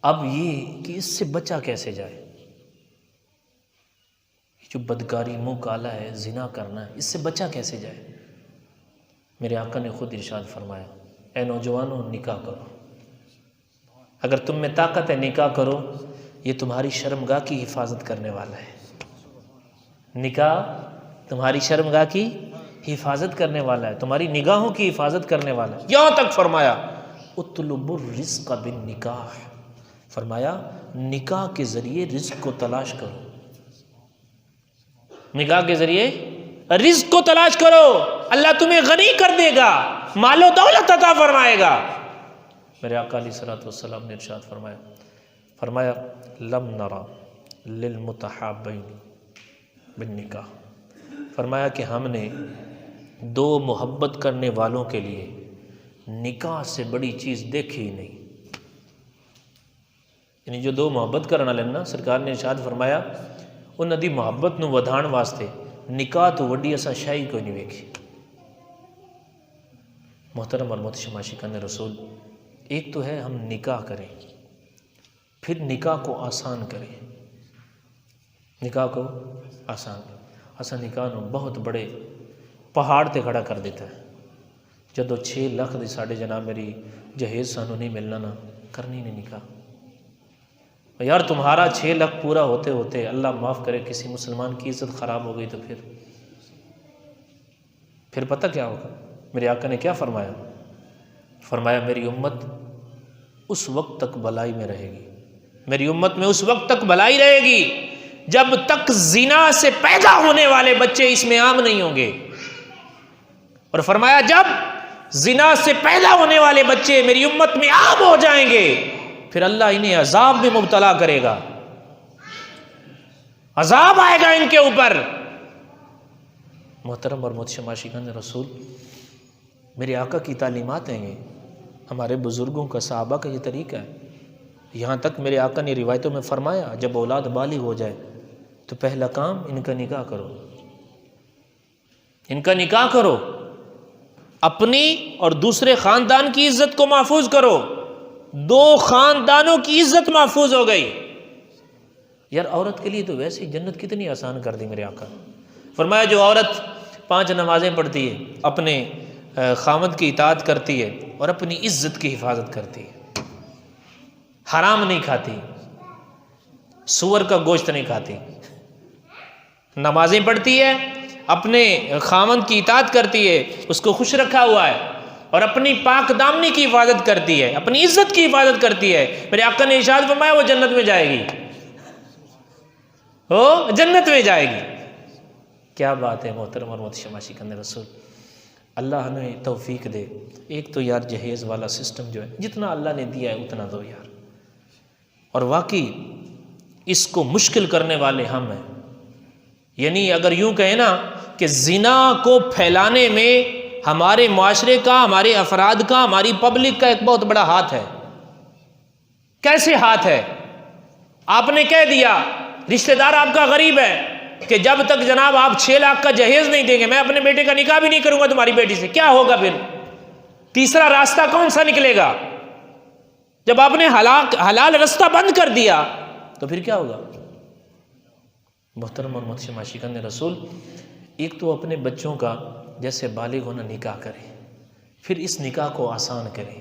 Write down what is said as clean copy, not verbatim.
اب یہ کہ اس سے بچا کیسے جائے، جو بدکاری منہ کالا ہے، زنا کرنا ہے، اس سے بچا کیسے جائے؟ میرے آقا نے خود ارشاد فرمایا، اے نوجوانوں نکاح کرو، اگر تم میں طاقت ہے نکاح کرو، یہ تمہاری شرمگاہ کی حفاظت کرنے والا ہے۔ نکاح تمہاری شرمگاہ کی حفاظت کرنے والا ہے، تمہاری نگاہوں کی حفاظت کرنے والا ہے۔ یہاں تک فرمایا اطلبوا الرزق بالنکاح، فرمایا نکاح کے ذریعے رزق کو تلاش کرو، نکاح کے ذریعے رزق کو تلاش کرو، اللہ تمہیں غنی کر دے گا، مال و دولت عطا فرمائے گا۔ میرے آقا علیہ الصلوۃ والسلام نے ارشاد فرمایا لم نرا للمتحابین بالنکاح، فرمایا کہ ہم نے دو محبت کرنے والوں کے لیے نکاح سے بڑی چیز دیکھی ہی نہیں۔ یعنی جو دو محبت کرنا لینا، سرکار نے ارشاد فرمایا انہاں دی محبت نو ودھان واسطے نکاح تو وڈی اسا شاہی کوئی نہیں ویکھی۔ محترم اور محتشم عاشقان رسول، ایک تو ہے ہم نکاح کریں، پھر نکاح کو آسان کریں، نکاح کو آسان کریں۔ اسا نکاح نو بہت بڑے پہاڑ تے کھڑا کر دیتا ہے، جدو 6 لاکھ دی ساڑھے جناب میری جہیز سانو نہیں ملنا نا، کرنی نہیں نکاح۔ یار تمہارا 6 لاکھ پورا ہوتے ہوتے اللہ معاف کرے کسی مسلمان کی عزت خراب ہو گئی تو پھر پتہ کیا ہوگا؟ میرے آقا نے کیا فرمایا میری امت اس وقت تک بھلائی میں رہے گی، میری امت میں اس وقت تک بھلائی رہے گی جب تک زنا سے پیدا ہونے والے بچے اس میں عام نہیں ہوں گے، اور فرمایا جب زنا سے پیدا ہونے والے بچے میری امت میں عام ہو جائیں گے پھر اللہ انہیں عذاب میں مبتلا کرے گا، عذاب آئے گا ان کے اوپر۔ محترم اور محتشم عاشقان رسول، میرے آقا کی تعلیمات ہیں، یہ ہمارے بزرگوں کا، صحابہ کا یہ طریقہ ہے۔ یہاں تک میرے آقا نے روایتوں میں فرمایا جب اولاد بالغ ہو جائے تو پہلا کام ان کا نکاح کرو، ان کا نکاح کرو، اپنی اور دوسرے خاندان کی عزت کو محفوظ کرو، 2 خاندانوں کی عزت محفوظ ہو گئی۔ یار عورت کے لیے تو ویسے ہی جنت کتنی آسان کر دی میرے آقا۔ فرمایا جو عورت 5 نمازیں پڑھتی ہے، اپنے خاوند کی اطاعت کرتی ہے اور اپنی عزت کی حفاظت کرتی ہے، حرام نہیں کھاتی، سور کا گوشت نہیں کھاتی، نمازیں پڑھتی ہے، اپنے خاوند کی اطاعت کرتی ہے، اس کو خوش رکھا ہوا ہے، اور اپنی پاک دامنی کی حفاظت کرتی ہے، اپنی عزت کی حفاظت کرتی ہے، میرے آقا نے ارشاد فرمایا وہ جنت میں جائے گی، وہ جنت میں جائے گی۔ کیا بات ہے محترم اور محتشم عاشقان رسول، اللہ ہمیں توفیق دے۔ ایک تو یار جہیز والا سسٹم جو ہے جتنا اللہ نے دیا ہے اتنا دو یار، اور واقعی اس کو مشکل کرنے والے ہم ہیں۔ یعنی اگر یوں کہیں نا کہ زنا کو پھیلانے میں ہمارے معاشرے کا، ہمارے افراد کا، ہماری پبلک کا ایک بہت بڑا ہاتھ ہے۔ کیسے ہاتھ ہے؟ آپ نے کہہ دیا رشتہ دار آپ کا غریب ہے کہ جب تک جناب آپ 6 لاکھ کا جہیز نہیں دیں گے میں اپنے بیٹے کا نکاح بھی نہیں کروں گا تمہاری بیٹی سے۔ کیا ہوگا پھر؟ تیسرا راستہ کون سا نکلے گا؟ جب آپ نے حلال راستہ بند کر دیا تو پھر کیا ہوگا؟ محترم اور محتشم عاشقان رسول، ایک تو اپنے بچوں کا جیسے بالغ ہونا نکاح کریں، پھر اس نکاح کو آسان کریں۔